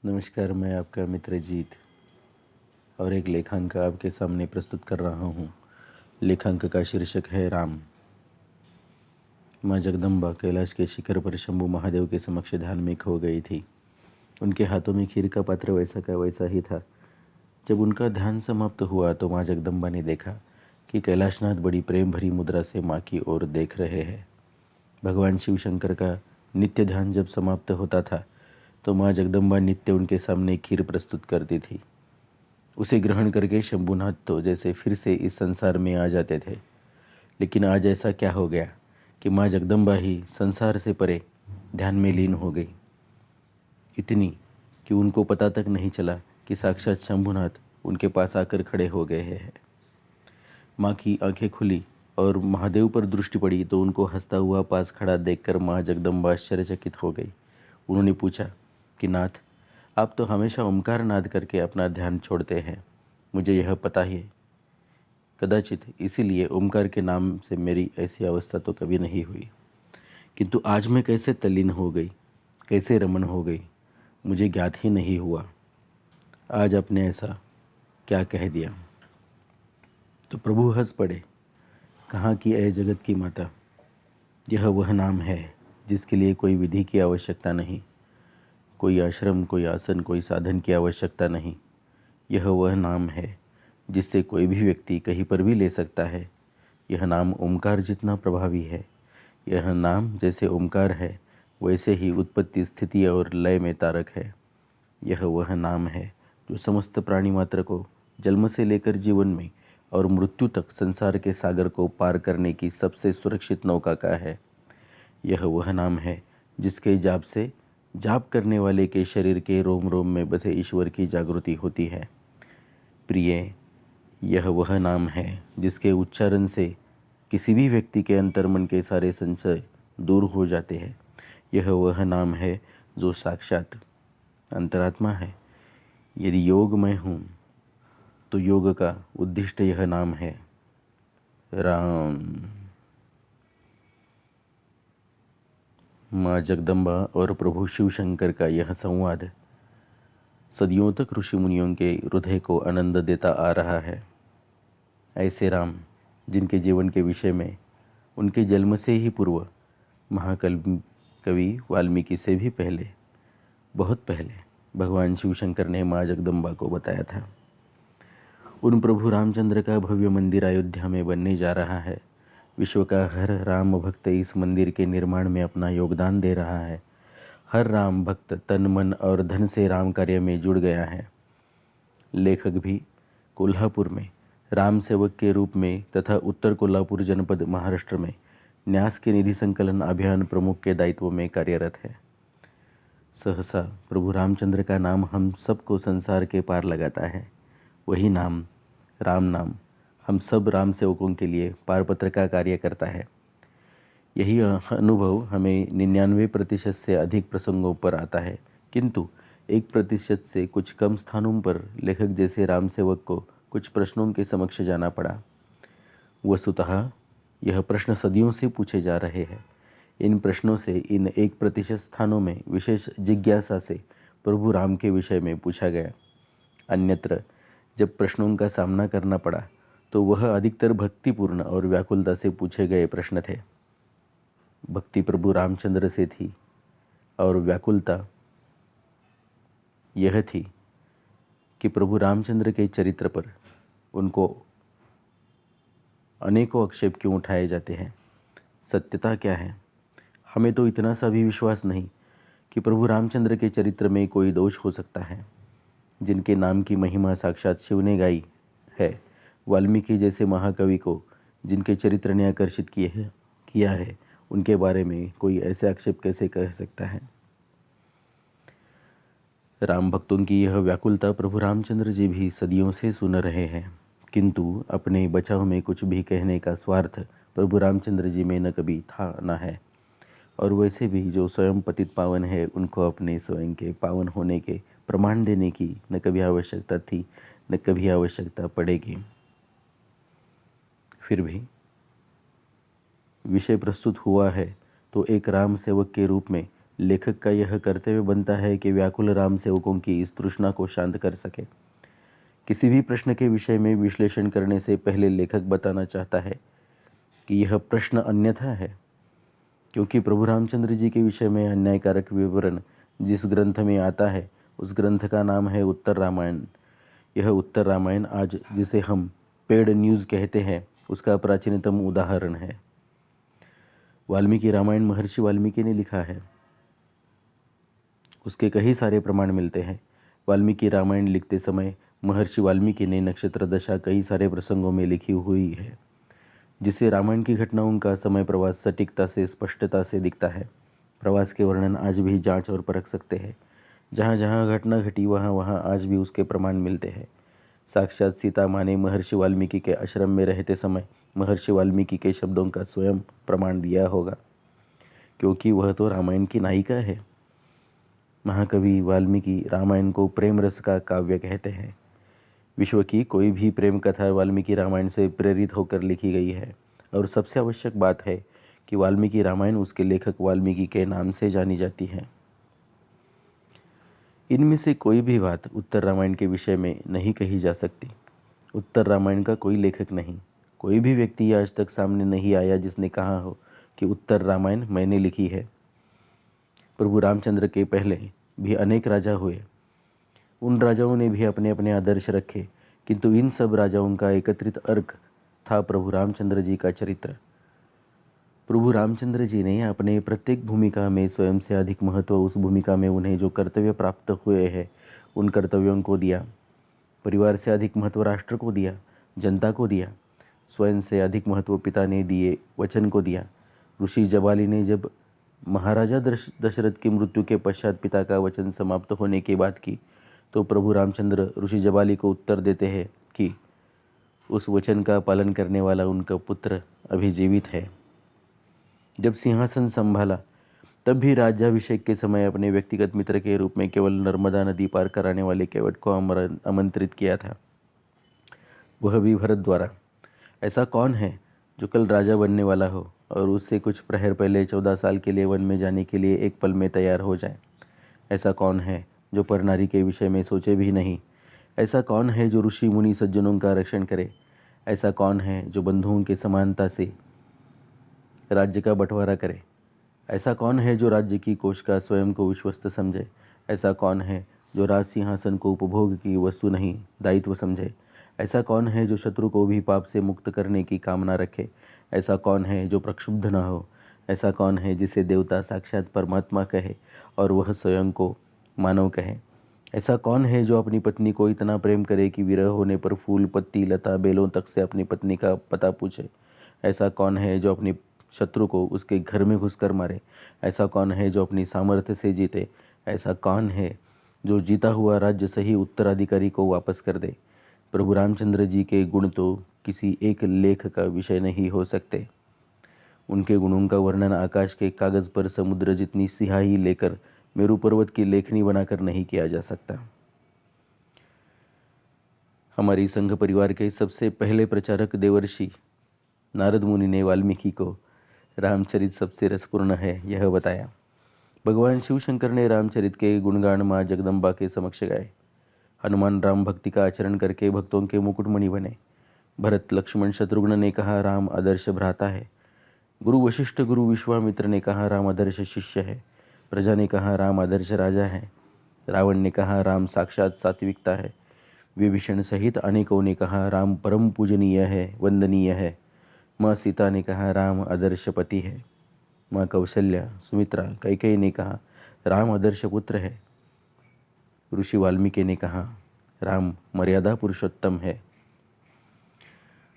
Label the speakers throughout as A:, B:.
A: नमस्कार, मैं आपका मित्र जीत और एक लेखांक आपके सामने प्रस्तुत कर रहा हूँ। लेखांक का शीर्षक है राम। माँ जगदम्बा कैलाश के शिखर पर शंभु महादेव के समक्ष ध्यान में खो गई थी। उनके हाथों में खीर का पात्र वैसा का वैसा ही था। जब उनका ध्यान समाप्त हुआ तो माँ जगदम्बा ने देखा कि कैलाशनाथ बड़ी प्रेम भरी मुद्रा से माँ की ओर देख रहे हैं। भगवान शिव शंकर का नित्य ध्यान जब समाप्त होता था तो माँ जगदम्बा नित्य उनके सामने खीर प्रस्तुत करती थी। उसे ग्रहण करके शंभुनाथ तो जैसे फिर से इस संसार में आ जाते थे। लेकिन आज ऐसा क्या हो गया कि माँ जगदम्बा ही संसार से परे ध्यान में लीन हो गई, इतनी कि उनको पता तक नहीं चला कि साक्षात शंभुनाथ उनके पास आकर खड़े हो गए हैं। माँ की आंखें खुली और महादेव पर दृष्टि पड़ी तो उनको हंसता हुआ पास खड़ा देखकर माँ जगदम्बा आश्चर्यचकित हो गई। उन्होंने पूछा कि नाथ, आप तो हमेशा ओमकार नाद करके अपना ध्यान छोड़ते हैं। मुझे यह पता ही है। कदाचित इसीलिए ओमकार के नाम से मेरी ऐसी अवस्था तो कभी नहीं हुई, किंतु आज मैं कैसे तल्लीन हो गई, कैसे रमण हो गई, मुझे ज्ञात ही नहीं हुआ। आज आपने ऐसा क्या कह दिया? तो प्रभु हंस पड़े। कहाँ की ऐ जगत की माता, यह वह नाम है जिसके लिए कोई विधि की आवश्यकता नहीं, कोई आश्रम, कोई आसन, कोई साधन की आवश्यकता नहीं। यह वह नाम है जिससे कोई भी व्यक्ति कहीं पर भी ले सकता है। यह नाम ओमकार जितना प्रभावी है। यह नाम जैसे ओमकार है वैसे ही उत्पत्ति, स्थिति और लय में तारक है। यह वह नाम है जो समस्त प्राणी मात्र को जन्म से लेकर जीवन में और मृत्यु तक संसार के सागर को पार करने की सबसे सुरक्षित नौका का है। यह वह नाम है जिसके जाप से जाप करने वाले के शरीर के रोम रोम में बसे ईश्वर की जागृति होती है। प्रिय, यह वह नाम है जिसके उच्चारण से किसी भी व्यक्ति के अंतर्मन के सारे संशय दूर हो जाते हैं। यह वह नाम है जो साक्षात अंतरात्मा है। यदि योग मैं हूँ तो योग का उद्दिष्ट यह नाम है राम। माँ जगदम्बा और प्रभु शिव शंकर का यह संवाद सदियों तक ऋषि मुनियों के हृदय को आनंद देता आ रहा है। ऐसे राम जिनके जीवन के विषय में उनके जन्म से ही पूर्व महाकवि वाल्मीकि से भी पहले, बहुत पहले भगवान शिव शंकर ने माँ जगदम्बा को बताया था। उन प्रभु रामचंद्र का भव्य मंदिर अयोध्या में बनने जा रहा है। विश्व का हर राम भक्त इस मंदिर के निर्माण में अपना योगदान दे रहा है। हर राम भक्त तन मन और धन से राम कार्य में जुड़ गया है। लेखक भी कोल्हापुर में राम सेवक के रूप में तथा उत्तर कोल्हापुर जनपद महाराष्ट्र में न्यास के निधि संकलन अभियान प्रमुख के दायित्व में कार्यरत है। सहसा प्रभु रामचंद्र का नाम हम सबको संसार के पार लगाता है। वही नाम, राम नाम, हम सब राम सेवकों के लिए पारपत्र का कार्य करता है। यही अनुभव हमें 99% से अधिक प्रसंगों पर आता है, किंतु 1% से कुछ कम स्थानों पर लेखक जैसे राम सेवक को कुछ प्रश्नों के समक्ष जाना पड़ा। वस्तुतः यह प्रश्न सदियों से पूछे जा रहे हैं। इन प्रश्नों से इन 1% स्थानों में विशेष जिज्ञासा से प्रभु राम के विषय में पूछा गया। अन्यत्र जब प्रश्नों का सामना करना पड़ा तो वह अधिकतर भक्तिपूर्ण और व्याकुलता से पूछे गए प्रश्न थे। भक्ति प्रभु रामचंद्र से थी और व्याकुलता यह थी कि प्रभु रामचंद्र के चरित्र पर उनको अनेकों आक्षेप क्यों उठाए जाते हैं। सत्यता क्या है? हमें तो इतना सा भी विश्वास नहीं कि प्रभु रामचंद्र के चरित्र में कोई दोष हो सकता है। जिनके नाम की महिमा साक्षात शिव ने गाई है, वाल्मीकि जैसे महाकवि को जिनके चरित्र ने आकर्षित किया है, उनके बारे में कोई ऐसे आक्षेप कैसे कह सकता है? राम भक्तों की यह व्याकुलता प्रभु रामचंद्र जी भी सदियों से सुन रहे हैं, किंतु अपने बचाव में कुछ भी कहने का स्वार्थ प्रभु रामचंद्र जी में न कभी था न है। और वैसे भी जो स्वयं पतित पावन है उनको अपने स्वयं के पावन होने के प्रमाण देने की न कभी आवश्यकता थी, न कभी आवश्यकता पड़ेगी। फिर भी विषय प्रस्तुत हुआ है तो एक राम सेवक के रूप में लेखक का यह कर्तव्य बनता है कि व्याकुल राम सेवकों की इस तृष्णा को शांत कर सके। किसी भी प्रश्न के विषय में विश्लेषण करने से पहले लेखक बताना चाहता है कि यह प्रश्न अन्यथा है, क्योंकि प्रभु रामचंद्र जी के विषय में अन्यायकारक विवरण जिस ग्रंथ में आता है उस ग्रंथ का नाम है उत्तर रामायण। यह उत्तर रामायण आज जिसे हम पेड न्यूज़ कहते हैं उसका प्राचीनतम उदाहरण है। वाल्मीकि रामायण महर्षि वाल्मीकि ने लिखा है। उसके कई सारे प्रमाण मिलते हैं। वाल्मीकि रामायण लिखते समय महर्षि वाल्मीकि ने नक्षत्र दशा कई सारे प्रसंगों में लिखी हुई है, जिससे रामायण की घटनाओं का समय प्रवास सटीकता से स्पष्टता से दिखता है। प्रवास के वर्णन आज भी जांच और परख सकते हैं। जहाँ जहाँ घटना घटी वहाँ वहाँ आज भी उसके प्रमाण मिलते हैं। साक्षात सीता माँ ने महर्षि वाल्मीकि के आश्रम में रहते समय महर्षि वाल्मीकि के शब्दों का स्वयं प्रमाण दिया होगा, क्योंकि वह तो रामायण की नायिका है। महाकवि वाल्मीकि रामायण को प्रेम रस का काव्य कहते हैं। विश्व की कोई भी प्रेम कथा वाल्मीकि रामायण से प्रेरित होकर लिखी गई है, और सबसे आवश्यक बात है कि वाल्मीकि रामायण उसके लेखक वाल्मीकि के नाम से जानी जाती है। इनमें से कोई भी बात उत्तर रामायण के विषय में नहीं कही जा सकती। उत्तर रामायण का कोई लेखक नहीं, कोई भी व्यक्ति आज तक सामने नहीं आया जिसने कहा हो कि उत्तर रामायण मैंने लिखी है। प्रभु रामचंद्र के पहले भी अनेक राजा हुए। उन राजाओं ने भी अपने अपने आदर्श रखे, किंतु इन सब राजाओं का एकत्रित अर्क था प्रभु रामचंद्र जी का चरित्र। प्रभु रामचंद्र जी ने अपने प्रत्येक भूमिका में स्वयं से अधिक महत्व उस भूमिका में उन्हें जो कर्तव्य प्राप्त हुए हैं उन कर्तव्यों को दिया। परिवार से अधिक महत्व राष्ट्र को दिया, जनता को दिया। स्वयं से अधिक महत्व पिता ने दिए वचन को दिया। ऋषि जबाली ने जब महाराजा दशरथ की मृत्यु के पश्चात पिता का वचन समाप्त होने की बात की, तो प्रभु रामचंद्र ऋषि जबाली को उत्तर देते हैं कि उस वचन का पालन करने वाला उनका पुत्र अभी जीवित है। जब सिंहासन संभाला तब भी राज्याभिषेक के समय अपने व्यक्तिगत मित्र के रूप में केवल नर्मदा नदी पार कराने वाले केवट को आमंत्रित किया था, वह भी भरत द्वारा। ऐसा कौन है जो कल राजा बनने वाला हो और उससे कुछ प्रहर पहले 14 साल के लिए वन में जाने के लिए एक पल में तैयार हो जाए? ऐसा कौन है जो पर नारी के विषय में सोचे भी नहीं? ऐसा कौन है जो ऋषि मुनि सज्जनों का रक्षण करे? ऐसा कौन है जो बंधुओं के समानता से राज्य का बंटवारा करे? ऐसा कौन है जो राज्य की कोष का स्वयं को विश्वस्त समझे? ऐसा कौन है जो राज सिंहासन को उपभोग की वस्तु नहीं दायित्व समझे? ऐसा कौन है जो शत्रु को भी पाप से मुक्त करने की कामना रखे? ऐसा कौन है जो प्रक्षुब्ध न हो? ऐसा कौन है जिसे देवता साक्षात परमात्मा कहे और वह स्वयं को मानव कहे? ऐसा कौन है जो अपनी पत्नी को इतना प्रेम करे कि विरह होने पर फूल पत्ती लता बेलों तक से अपनी पत्नी का पता पूछे? ऐसा कौन है जो अपनी शत्रु को उसके घर में घुसकर मारे? ऐसा कौन है जो अपनी सामर्थ्य से जीते? ऐसा कौन है जो जीता हुआ राज्य सही उत्तराधिकारी को वापस कर दे? प्रभु रामचंद्र जी के गुण तो किसी एक लेख का विषय नहीं हो सकते। उनके गुणों का वर्णन आकाश के कागज पर समुद्र जितनी सिहाई लेकर मेरू पर्वत की लेखनी बनाकर नहीं किया जा सकता। हमारी संघ परिवार के सबसे पहले प्रचारक देवर्षि नारद मुनि ने वाल्मीकि को रामचरित सबसे रसपूर्ण है यह बताया। भगवान शिव शंकर ने रामचरित के गुणगान माँ जगदम्बा के समक्ष गाए। हनुमान राम भक्ति का आचरण करके भक्तों के मुकुटमणि बने। भरत लक्ष्मण शत्रुघ्न ने कहा राम आदर्श भ्राता है। गुरु वशिष्ठ गुरु विश्वामित्र ने कहा राम आदर्श शिष्य है। प्रजा ने कहा राम आदर्श राजा है। रावण ने कहा राम साक्षात सात्विकता है। विभीषण सहित अनेकों ने कहा राम परम पूजनीय है, वंदनीय है। माँ सीता ने कहा राम आदर्श पति है। माँ कौशल्या, सुमित्रा, कैकेयी ने कहा राम आदर्श पुत्र है। ऋषि वाल्मीकि ने कहा राम मर्यादा पुरुषोत्तम है।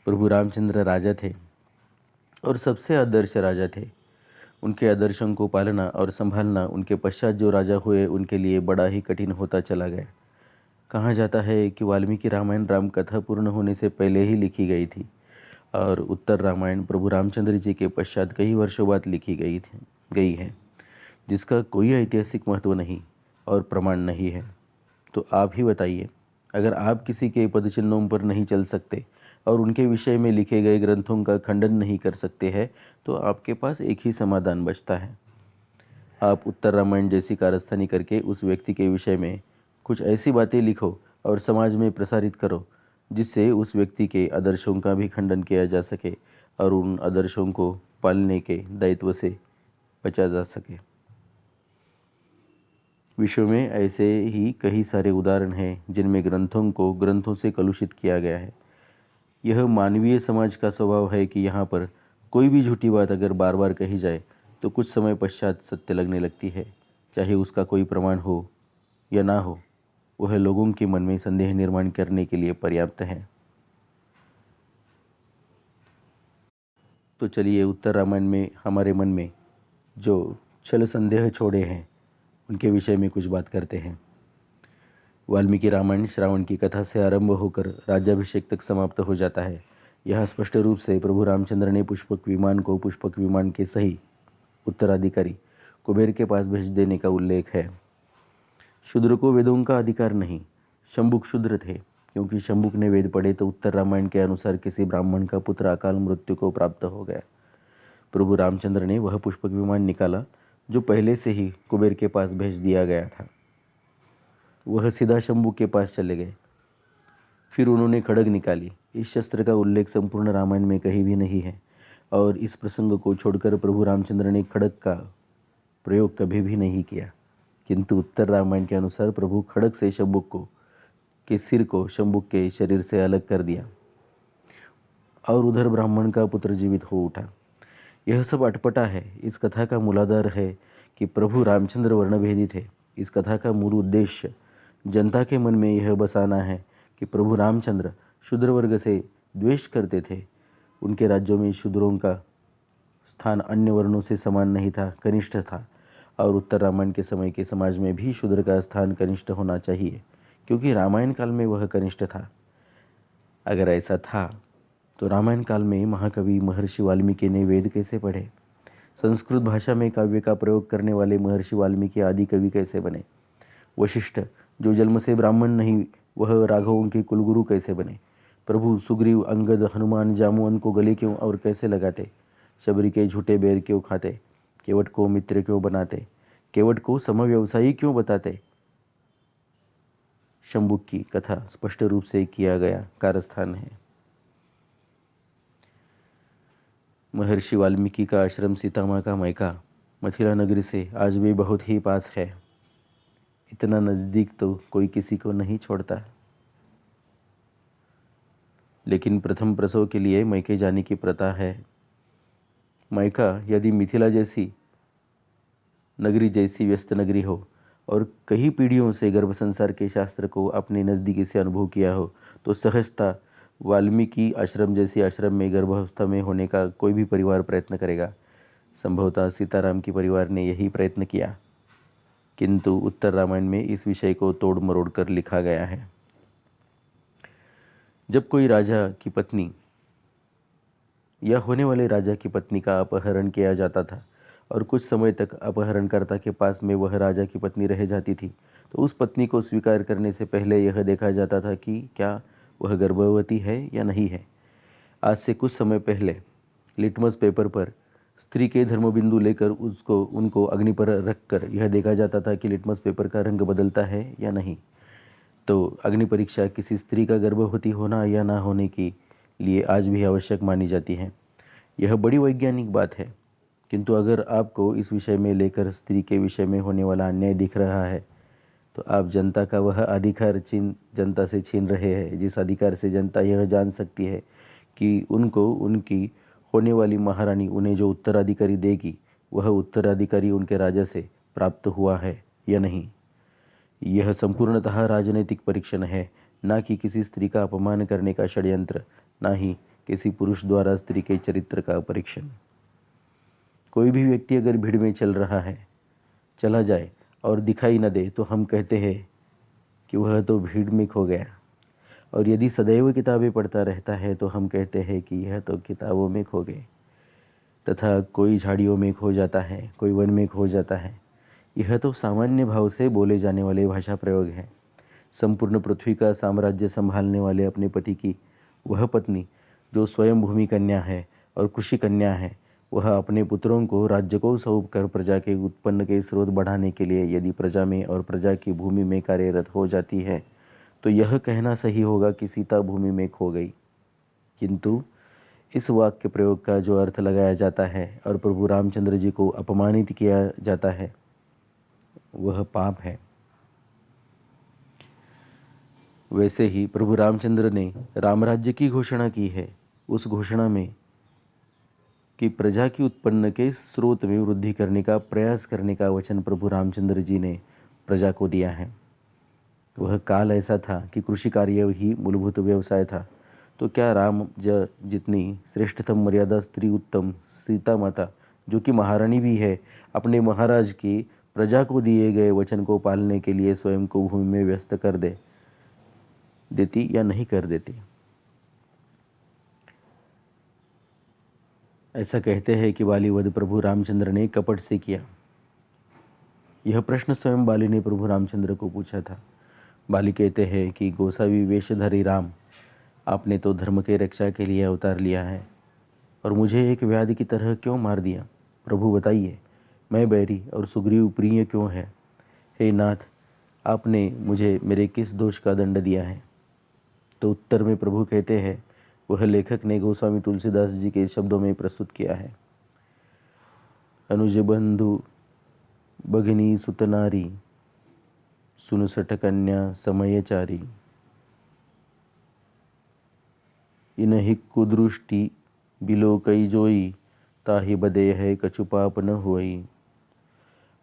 A: प्रभु रामचंद्र राजा थे और सबसे आदर्श राजा थे। उनके आदर्शों को पालना और संभालना उनके पश्चात जो राजा हुए उनके लिए बड़ा ही कठिन होता चला गया। कहा जाता है कि वाल्मीकि रामायण राम कथा पूर्ण होने से पहले ही लिखी गई थी और उत्तर रामायण प्रभु रामचंद्र जी के पश्चात कई वर्षों बाद लिखी गई है, जिसका कोई ऐतिहासिक महत्व नहीं और प्रमाण नहीं है। तो आप ही बताइए, अगर आप किसी के पदचिन्हों पर नहीं चल सकते और उनके विषय में लिखे गए ग्रंथों का खंडन नहीं कर सकते हैं, तो आपके पास एक ही समाधान बचता है। आप उत्तर रामायण जैसी कारस्तानी करके उस व्यक्ति के विषय में कुछ ऐसी बातें लिखो और समाज में प्रसारित करो जिससे उस व्यक्ति के आदर्शों का भी खंडन किया जा सके और उन आदर्शों को पालने के दायित्व से बचा जा सके। विश्व में ऐसे ही कई सारे उदाहरण हैं जिनमें ग्रंथों को ग्रंथों से कलुषित किया गया है। यह मानवीय समाज का स्वभाव है कि यहाँ पर कोई भी झूठी बात अगर बार बार कही जाए तो कुछ समय पश्चात सत्य लगने लगती है, चाहे उसका कोई प्रमाण हो या ना हो। वह लोगों के मन में संदेह निर्माण करने के लिए पर्याप्त है। तो चलिए उत्तर रामायण में हमारे मन में जो छल संदेह छोड़े हैं उनके विषय में कुछ बात करते हैं। वाल्मीकि रामायण श्रावण की कथा से आरंभ होकर राज्याभिषेक तक समाप्त हो जाता है। यह स्पष्ट रूप से प्रभु रामचंद्र ने पुष्पक विमान को पुष्पक विमान के सही उत्तराधिकारी कुबेर के पास भेज देने का उल्लेख है। शूद्र को वेदों का अधिकार नहीं। शंभुक शूद्र थे, क्योंकि शंभुक ने वेद पढ़े तो उत्तर रामायण के अनुसार किसी ब्राह्मण का पुत्र अकाल मृत्यु को प्राप्त हो गया। प्रभु रामचंद्र ने वह पुष्पक विमान निकाला जो पहले से ही कुबेर के पास भेज दिया गया था। वह सीधा शंभु के पास चले गए। फिर उन्होंने खड्ग निकाली। इस शस्त्र का उल्लेख संपूर्ण रामायण में कहीं भी नहीं है और इस प्रसंग को छोड़कर प्रभु रामचंद्र ने खड्ग का प्रयोग कभी भी नहीं किया। किंतु उत्तर रामायण के अनुसार प्रभु खड्ग से शंभुक के सिर को शंभुक के शरीर से अलग कर दिया और उधर ब्राह्मण का पुत्र जीवित हो उठा। यह सब अटपटा है। इस कथा का मूलाधार है कि प्रभु रामचंद्र वर्णभेदी थे। इस कथा का मूल उद्देश्य जनता के मन में यह बसाना है कि प्रभु रामचंद्र शूद्र वर्ग से द्वेष करते थे। उनके राज्यों में शूद्रों का स्थान अन्य वर्णों से समान नहीं था, कनिष्ठ था। और उत्तर रामायण के समय के समाज में भी शूद्र का स्थान कनिष्ठ होना चाहिए, क्योंकि रामायण काल में वह कनिष्ठ था। अगर ऐसा था तो रामायण काल में महाकवि महर्षि वाल्मीकि ने वेद कैसे पढ़े? संस्कृत भाषा में काव्य का प्रयोग करने वाले महर्षि वाल्मीकि आदि कवि कैसे बने? वशिष्ठ जो जन्म से ब्राह्मण नहीं, वह राघवों के कुलगुरु कैसे बने? प्रभु सुग्रीव, अंगद, हनुमान जामुन को गले क्यों और कैसे लगाते? शबरी के झूठे बेर क्यों खाते? केवट को मित्र क्यों बनाते? केवट को समव्यवसायी क्यों बताते? शंभुक की कथा स्पष्ट रूप से किया गया कारस्थान है। महर्षि वाल्मीकि का आश्रम सीतामा का मैका मथिला नगरी से आज भी बहुत ही पास है। इतना नज़दीक तो कोई किसी को नहीं छोड़ता। लेकिन प्रथम प्रसव के लिए मैके जाने की प्रथा है। मैका यदि मिथिला जैसी नगरी जैसी व्यस्त नगरी हो और कई पीढ़ियों से गर्भ संसार के शास्त्र को अपने नज़दीकी से अनुभव किया हो तो सहजता वाल्मीकि आश्रम जैसे आश्रम में गर्भावस्था में होने का कोई भी परिवार प्रयत्न करेगा। संभवतः सीताराम के परिवार ने यही प्रयत्न किया, किंतु उत्तर रामायण में इस विषय को तोड़ मरोड़ कर लिखा गया है। जब कोई राजा की पत्नी या होने वाले राजा की पत्नी का अपहरण किया जाता था और कुछ समय तक अपहरणकर्ता के पास में वह राजा की पत्नी रह जाती थी, तो उस पत्नी को स्वीकार करने से पहले यह देखा जाता था कि क्या वह गर्भवती है या नहीं है। आज से कुछ समय पहले लिटमस पेपर पर स्त्री के धर्मबिंदु लेकर उनको अग्नि पर रखकर यह देखा जाता था कि लिटमस पेपर का रंग बदलता है या नहीं। तो अग्नि परीक्षा किसी स्त्री का गर्भवती होना या ना होने के लिए आज भी आवश्यक मानी जाती है। यह बड़ी वैज्ञानिक बात है, किंतु अगर आपको इस विषय में लेकर स्त्री के विषय में होने वाला अन्याय दिख रहा है तो आप जनता का वह अधिकार जनता से छीन रहे हैं जिस अधिकार से जनता यह जान सकती है कि उनको उनकी होने वाली महारानी उन्हें जो उत्तराधिकारी देगी वह उत्तराधिकारी उनके राजा से प्राप्त हुआ है या नहीं। यह संपूर्णतः राजनीतिक परीक्षण है, ना कि किसी स्त्री का अपमान करने का षड्यंत्र, ना ही किसी पुरुष द्वारा स्त्री के चरित्र का परीक्षण। कोई भी व्यक्ति अगर भीड़ में चला जाए और दिखाई न दे तो हम कहते हैं कि वह तो भीड़ में खो गया, और यदि सदैव किताबें पढ़ता रहता है तो हम कहते हैं कि यह तो किताबों में खो गए। तथा कोई झाड़ियों में खो जाता है, कोई वन में खो जाता है, यह तो सामान्य भाव से बोले जाने वाले भाषा प्रयोग हैं। संपूर्ण पृथ्वी का साम्राज्य संभालने वाले अपने पति की वह पत्नी जो स्वयं भूमि कन्या है और कृषि कन्या है, वह अपने पुत्रों को राज्य को सौंप कर प्रजा के उत्पन्न के स्रोत बढ़ाने के लिए यदि प्रजा में और प्रजा की भूमि में कार्यरत हो जाती है तो यह कहना सही होगा कि सीता भूमि में खो गई। किंतु इस वाक्य प्रयोग का जो अर्थ लगाया जाता है और प्रभु रामचंद्र जी को अपमानित किया जाता है वह पाप है। वैसे ही प्रभु रामचंद्र ने रामराज्य की घोषणा की है। उस घोषणा में कि प्रजा की उत्पन्न के स्रोत में वृद्धि करने का प्रयास करने का वचन प्रभु रामचंद्र जी ने प्रजा को दिया है। वह काल ऐसा था कि कृषि कार्य ही मूलभूत व्यवसाय था। तो क्या राम जितनी श्रेष्ठतम मर्यादा स्त्री उत्तम सीता माता जो कि महारानी भी है अपने महाराज की प्रजा को दिए गए वचन को पालने के लिए स्वयं को भूमि में व्यस्त कर देती या नहीं कर देती। ऐसा कहते हैं कि बाली वध प्रभु रामचंद्र ने कपट से किया। यह प्रश्न स्वयं बाली ने प्रभु रामचंद्र को पूछा था। बाली कहते हैं कि गोसावी वेशधारी राम, आपने तो धर्म के रक्षा के लिए अवतार लिया है और मुझे एक व्याधि की तरह क्यों मार दिया। प्रभु बताइए, मैं बैरी और सुग्रीव प्रिय क्यों है। हे नाथ, आपने मुझे मेरे किस दोष का दंड दिया है। तो उत्तर में प्रभु कहते हैं, वह लेखक ने गोस्वामी तुलसीदास जी के शब्दों में प्रस्तुत किया है। अनुज बंधु भगिनी सुतनारी सुनसठ कन्या समयचारी इनहि कुदृष्टि बिलो कई जोई ताहि बदे है कछु पाप न होई।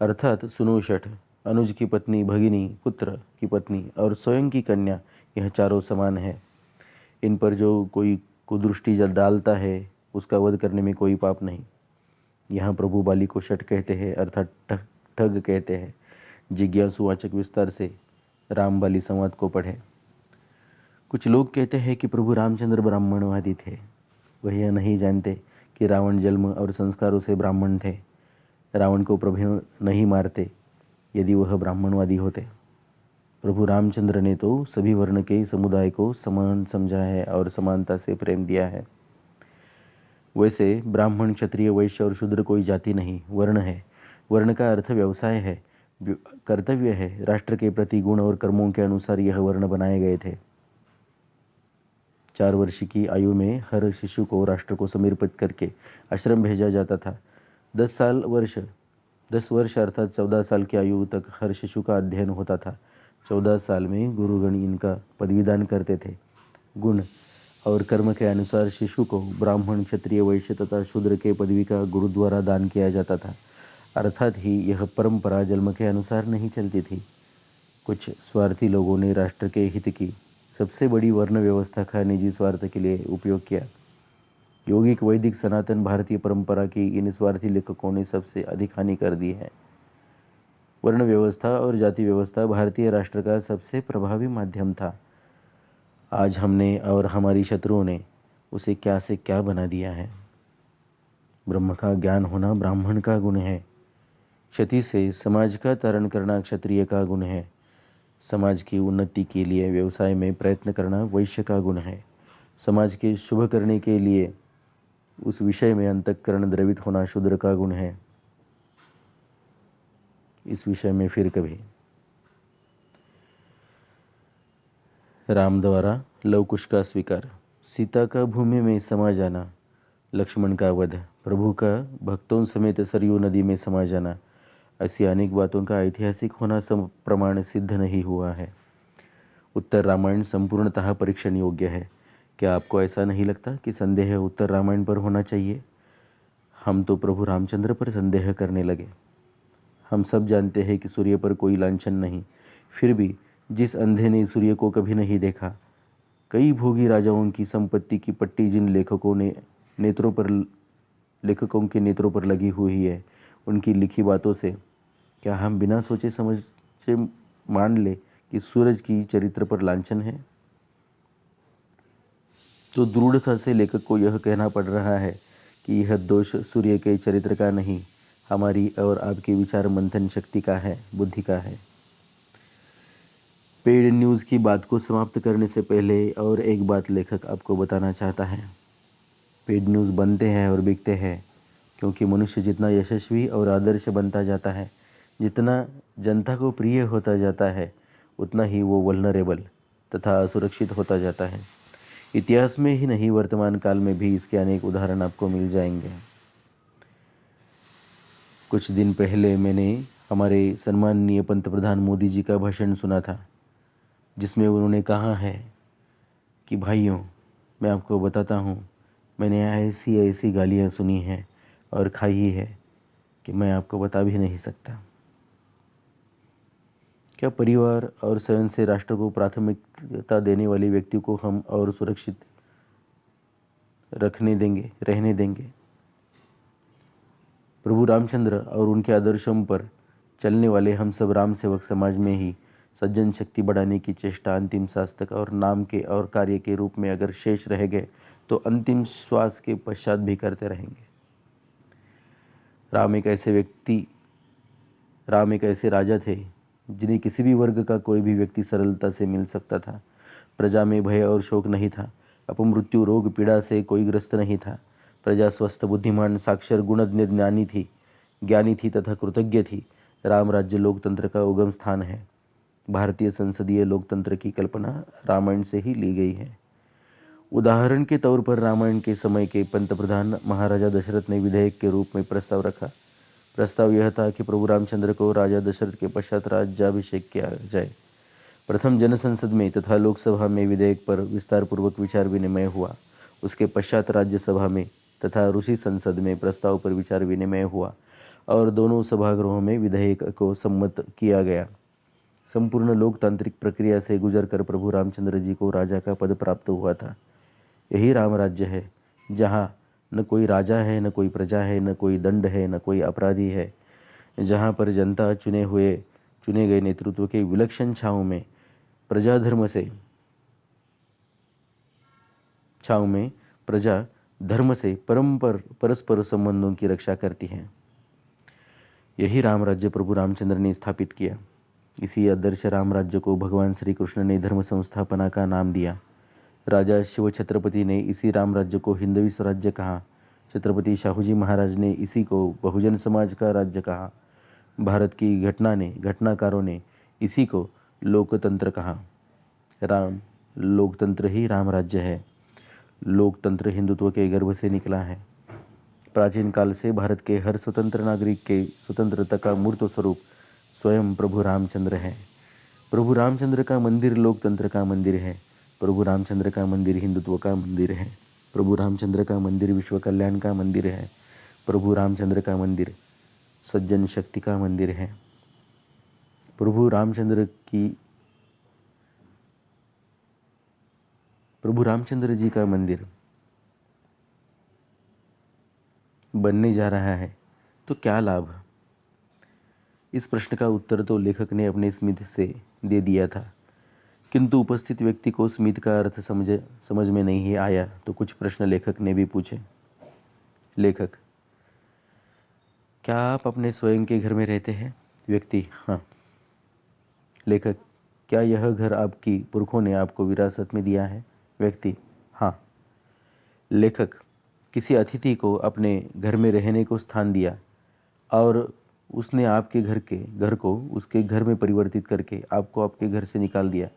A: अर्थात सुनोषठ, अनुज की पत्नी, भगिनी पुत्र की पत्नी और स्वयं की कन्या, यह चारों समान है। इन पर जो कोई कुदृष्टि डालता है उसका वध करने में कोई पाप नहीं। यहाँ प्रभु बाली को शठ कहते हैं अर्थात ठग कहते हैं। जिज्ञासुवाचक विस्तार से राम बाली संवाद को पढ़े। कुछ लोग कहते हैं कि प्रभु रामचंद्र ब्राह्मणवादी थे। वह यह नहीं जानते कि रावण जन्म और संस्कारों से ब्राह्मण थे। रावण को प्रभु नहीं मारते यदि वह ब्राह्मणवादी होते। प्रभु रामचंद्र ने तो सभी वर्ण के समुदाय को समान समझा है और समानता से प्रेम दिया है। वैसे ब्राह्मण, क्षत्रिय, वैश्य और शूद्र कोई जाति नहीं, वर्ण है। वर्ण का अर्थ व्यवसाय है, कर्तव्य है। राष्ट्र के प्रति गुण और कर्मों के अनुसार यह वर्ण बनाए गए थे। 4 वर्ष की आयु में हर शिशु को राष्ट्र को समर्पित करके आश्रम भेजा जाता था। 10 वर्ष अर्थात 14 साल की आयु तक हर शिशु का अध्ययन होता था। 14 साल में गुरुगण इनका पदवीदान करते थे। गुण और कर्म के अनुसार शिशु को ब्राह्मण, क्षत्रिय, वैश्य तथा शूद्र के पदवी का गुरु द्वारा दान किया जाता था। अर्थात ही यह परंपरा जन्म के अनुसार नहीं चलती थी। कुछ स्वार्थी लोगों ने राष्ट्र के हित की सबसे बड़ी वर्ण व्यवस्था का निजी स्वार्थ के लिए उपयोग किया। यौगिक, वैदिक, सनातन भारतीय परंपरा की इन स्वार्थी लेखकों ने सबसे अधिक हानि कर दी है। वर्ण व्यवस्था और जाति व्यवस्था भारतीय राष्ट्र का सबसे प्रभावी माध्यम था। आज हमने और हमारी शत्रुओं ने उसे क्या से क्या बना दिया है। ब्रह्म का ज्ञान होना ब्राह्मण का गुण है। क्षति से समाज का तारण करना क्षत्रिय का गुण है। समाज की उन्नति के लिए व्यवसाय में प्रयत्न करना वैश्य का गुण है। समाज के शुभ करने के लिए उस विषय में अंतःकरण द्रवित होना शूद्र का गुण है। इस विषय में फिर कभी। राम द्वारा लवकुश का स्वीकार, सीता का भूमि में समा जाना, लक्ष्मण का वध, प्रभु का भक्तों समेत सरयू नदी में समा जाना, ऐसी अनेक बातों का ऐतिहासिक होना प्रमाण सिद्ध नहीं हुआ है। उत्तर रामायण संपूर्णतः परीक्षण योग्य है। क्या आपको ऐसा नहीं लगता कि संदेह उत्तर रामायण पर होना चाहिए? हम तो प्रभु रामचंद्र पर संदेह करने लगे। हम सब जानते हैं कि सूर्य पर कोई लांछन नहीं, फिर भी जिस अंधे ने सूर्य को कभी नहीं देखा, कई भोगी राजाओं की संपत्ति की पट्टी जिन लेखकों के नेत्रों पर लगी हुई है, उनकी लिखी बातों से क्या हम बिना सोचे समझे मान ले कि सूरज की चरित्र पर लांछन है? तो दृढ़ता से लेखक को यह कहना पड़ रहा है कि यह दोष सूर्य के चरित्र का नहीं, हमारी और आपकी विचार मंथन शक्ति का है, बुद्धि का है। पेड न्यूज़ की बात को समाप्त करने से पहले और एक बात लेखक आपको बताना चाहता है। पेड न्यूज़ बनते हैं और बिकते हैं क्योंकि मनुष्य जितना यशस्वी और आदर्श बनता जाता है, जितना जनता को प्रिय होता जाता है, उतना ही वो वल्नरेबल तथा असुरक्षित होता जाता है। इतिहास में ही नहीं, वर्तमान काल में भी इसके अनेक उदाहरण आपको मिल जाएंगे। कुछ दिन पहले मैंने हमारे सम्माननीय पंतप्रधान मोदी जी का भाषण सुना था, जिसमें उन्होंने कहा है कि भाइयों, मैं आपको बताता हूँ, मैंने ऐसी ऐसी गालियाँ सुनी हैं और खाई है कि मैं आपको बता भी नहीं सकता। क्या परिवार और स्वयं से राष्ट्र को प्राथमिकता देने वाले व्यक्ति को हम और सुरक्षित रहने देंगे? प्रभु रामचंद्र और उनके आदर्शों पर चलने वाले हम सब राम सेवक समाज में ही सज्जन शक्ति बढ़ाने की चेष्टा अंतिम सांस तक और नाम के और कार्य के रूप में अगर शेष रह गए तो अंतिम श्वास के पश्चात भी करते रहेंगे। राम एक ऐसे राजा थे जिन्हें किसी भी वर्ग का कोई भी व्यक्ति सरलता से मिल सकता था। प्रजा में भय और शोक नहीं था, अपमृत्यु रोग पीड़ा से कोई ग्रस्त नहीं था। प्रजा स्वस्थ, बुद्धिमान, साक्षर, गुणज्ञ, ज्ञानी थी तथा कृतज्ञ थी। राम राज्य लोकतंत्र का उगम स्थान है। भारतीय संसदीय लोकतंत्र की कल्पना रामायण से ही ली गई है। उदाहरण के तौर पर रामायण के समय के पंतप्रधान महाराजा दशरथ ने विधेयक के रूप में प्रस्ताव रखा। प्रस्ताव यह था कि प्रभु रामचंद्र को राजा दशरथ के पश्चात राज्याभिषेक किया जाए। प्रथम जनसंसद में तथा लोकसभा में विधेयक पर विस्तारपूर्वक विचार विनिमय हुआ। उसके पश्चात राज्यसभा में तथा ऋषि संसद में प्रस्ताव पर विचार विनिमय हुआ और दोनों सभागृहों में विधेयक को सम्मत किया गया। संपूर्ण लोकतांत्रिक प्रक्रिया से गुजरकर प्रभु रामचंद्र जी को राजा का पद प्राप्त हुआ था। यही राम राज्य है, जहाँ न कोई राजा है, न कोई प्रजा है, न कोई दंड है, न कोई अपराधी है। जहाँ पर जनता चुने गए नेतृत्व के विलक्षण छाँव में प्रजा धर्म से परस्पर संबंधों की रक्षा करती है। यही राम राज्य प्रभु रामचंद्र ने स्थापित किया। इसी आदर्श राम राज्य को भगवान श्री कृष्ण ने धर्म संस्थापना का नाम दिया। राजा शिव छत्रपति ने इसी राम राज्य को हिंदवी स्वराज्य कहा। छत्रपति शाहूजी महाराज ने इसी को बहुजन समाज का राज्य कहा। भारत की घटनाकारों ने इसी को लोकतंत्र कहा। लोकतंत्र ही राम राज्य है। लोकतंत्र हिंदुत्व के गर्भ से निकला है। प्राचीन काल से भारत के हर स्वतंत्र नागरिक के स्वतंत्रता का मूर्त स्वरूप स्वयं प्रभु रामचंद्र है। प्रभु रामचंद्र का मंदिर लोकतंत्र का मंदिर है। प्रभु रामचंद्र का मंदिर हिंदुत्व का मंदिर है। प्रभु रामचंद्र का मंदिर विश्व कल्याण का मंदिर है। प्रभु रामचंद्र का मंदिर सज्जन शक्ति का मंदिर है। प्रभु रामचंद्र जी का मंदिर बनने जा रहा है तो क्या लाभ? इस प्रश्न का उत्तर तो लेखक ने अपने स्मित से दे दिया था, किंतु उपस्थित व्यक्ति को स्मित का अर्थ समझ में नहीं आया तो कुछ प्रश्न लेखक ने भी पूछे। लेखक: क्या आप अपने स्वयं के घर में रहते हैं? व्यक्ति: हाँ। लेखक: क्या यह घर आपकी पुरखों ने आपको विरासत में दिया है? व्यक्ति: हाँ। लेखक: किसी अतिथि को अपने घर में रहने को स्थान दिया और उसने आपके घर को उसके घर में परिवर्तित करके आपको आपके घर से निकाल दिया,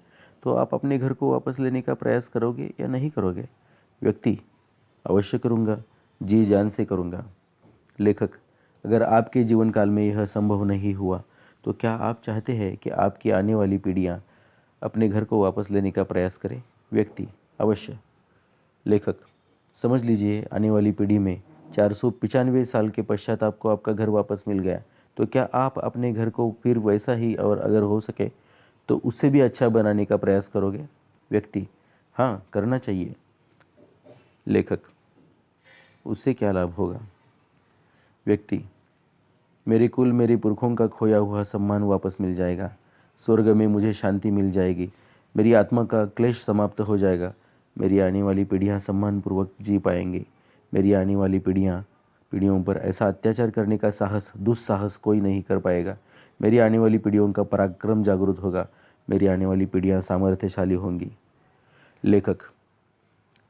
A: तो आप अपने घर को वापस लेने का प्रयास करोगे या नहीं करोगे? व्यक्ति: अवश्य करूँगा, जी जान से करूँगा। लेखक: अगर आपके जीवन काल में यह संभव नहीं हुआ तो क्या आप चाहते हैं कि आपकी आने वाली पीढ़ियाँ अपने घर को वापस लेने का प्रयास करें? व्यक्ति: अवश्य। लेखक: समझ लीजिए आने वाली पीढ़ी में 495 साल के पश्चात आपको आपका घर वापस मिल गया, तो क्या आप अपने घर को फिर वैसा ही और अगर हो सके तो उससे भी अच्छा बनाने का प्रयास करोगे? व्यक्ति: हाँ, करना चाहिए। लेखक: उससे क्या लाभ होगा? व्यक्ति: मेरे कुल, मेरे पुरखों का खोया हुआ सम्मान वापस मिल जाएगा। स्वर्ग में मुझे शांति मिल जाएगी। मेरी आत्मा का क्लेश समाप्त हो जाएगा। मेरी आने वाली पीढ़ियाँ सम्मानपूर्वक जी पाएंगी। मेरी आने वाली पीढ़ियों पर ऐसा अत्याचार करने का दुस्साहस कोई नहीं कर पाएगा। मेरी आने वाली पीढ़ियों का पराक्रम जागृत होगा। मेरी आने वाली पीढ़ियाँ सामर्थ्यशाली होंगी। लेखक: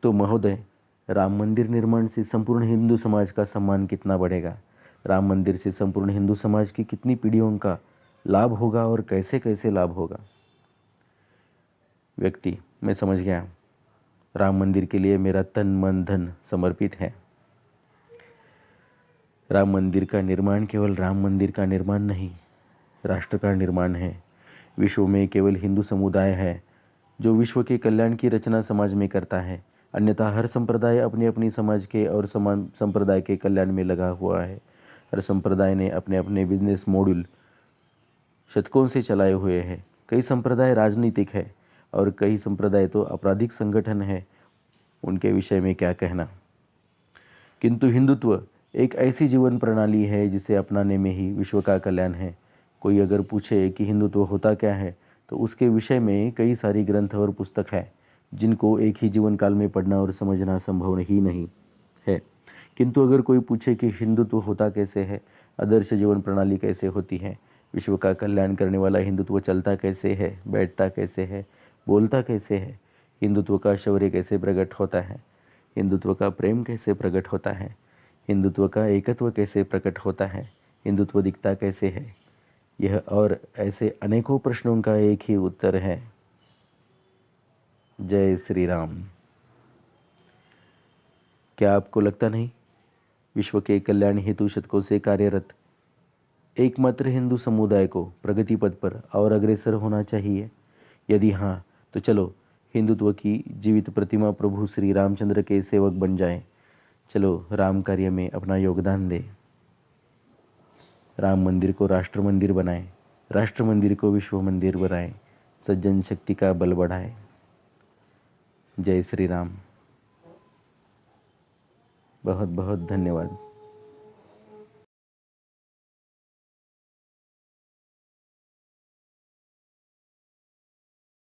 A: तो महोदय, राम मंदिर निर्माण से संपूर्ण हिंदू समाज का सम्मान कितना बढ़ेगा, राम मंदिर से संपूर्ण हिंदू समाज की कितनी पीढ़ियों का लाभ होगा और कैसे कैसे लाभ होगा। व्यक्ति: मैं समझ गया, राम मंदिर के लिए मेरा तन मन धन समर्पित है। राम मंदिर का निर्माण केवल राम मंदिर का निर्माण नहीं, राष्ट्र का निर्माण है। विश्व में केवल हिंदू समुदाय है जो विश्व के कल्याण की रचना समाज में करता है, अन्यथा हर संप्रदाय अपनी अपनी समाज के और समान संप्रदाय के कल्याण में लगा हुआ है। हर संप्रदाय ने अपने अपने बिजनेस मॉड्यूल शतकों से चलाए हुए हैं। कई संप्रदाय राजनीतिक है और कई संप्रदाय तो आपराधिक संगठन है, उनके विषय में क्या कहना। किंतु हिंदुत्व एक ऐसी जीवन प्रणाली है जिसे अपनाने में ही विश्व का कल्याण है। कोई अगर पूछे कि हिंदुत्व होता क्या है, तो उसके विषय में कई सारी ग्रंथ और पुस्तक है जिनको एक ही जीवन काल में पढ़ना और समझना संभव ही नहीं है। किंतु अगर कोई पूछे कि हिंदुत्व होता कैसे है, आदर्श जीवन प्रणाली कैसे होती है, विश्व का कल्याण करने वाला हिंदुत्व चलता कैसे है, बैठता कैसे है, बोलता कैसे है, हिंदुत्व का शौर्य कैसे प्रकट होता है, हिंदुत्व का प्रेम कैसे प्रकट होता है, हिंदुत्व का एकत्व कैसे प्रकट होता है, हिंदुत्व दिखता कैसे है, यह और ऐसे अनेकों प्रश्नों का एक ही उत्तर है, जय श्री राम। क्या आपको लगता नहीं, विश्व के कल्याण हेतु शतकों से कार्यरत एकमात्र हिंदू समुदाय को प्रगति पथ पर और अग्रसर होना चाहिए? यदि हाँ, तो चलो हिंदुत्व की जीवित प्रतिमा प्रभु श्री रामचंद्र के सेवक बन जाएं। चलो राम कार्य में अपना योगदान दें। राम मंदिर को राष्ट्र मंदिर बनाएं, राष्ट्र मंदिर को विश्व मंदिर बनाएं, सज्जन शक्ति का बल बढ़ाएं। जय श्री राम। बहुत बहुत धन्यवाद।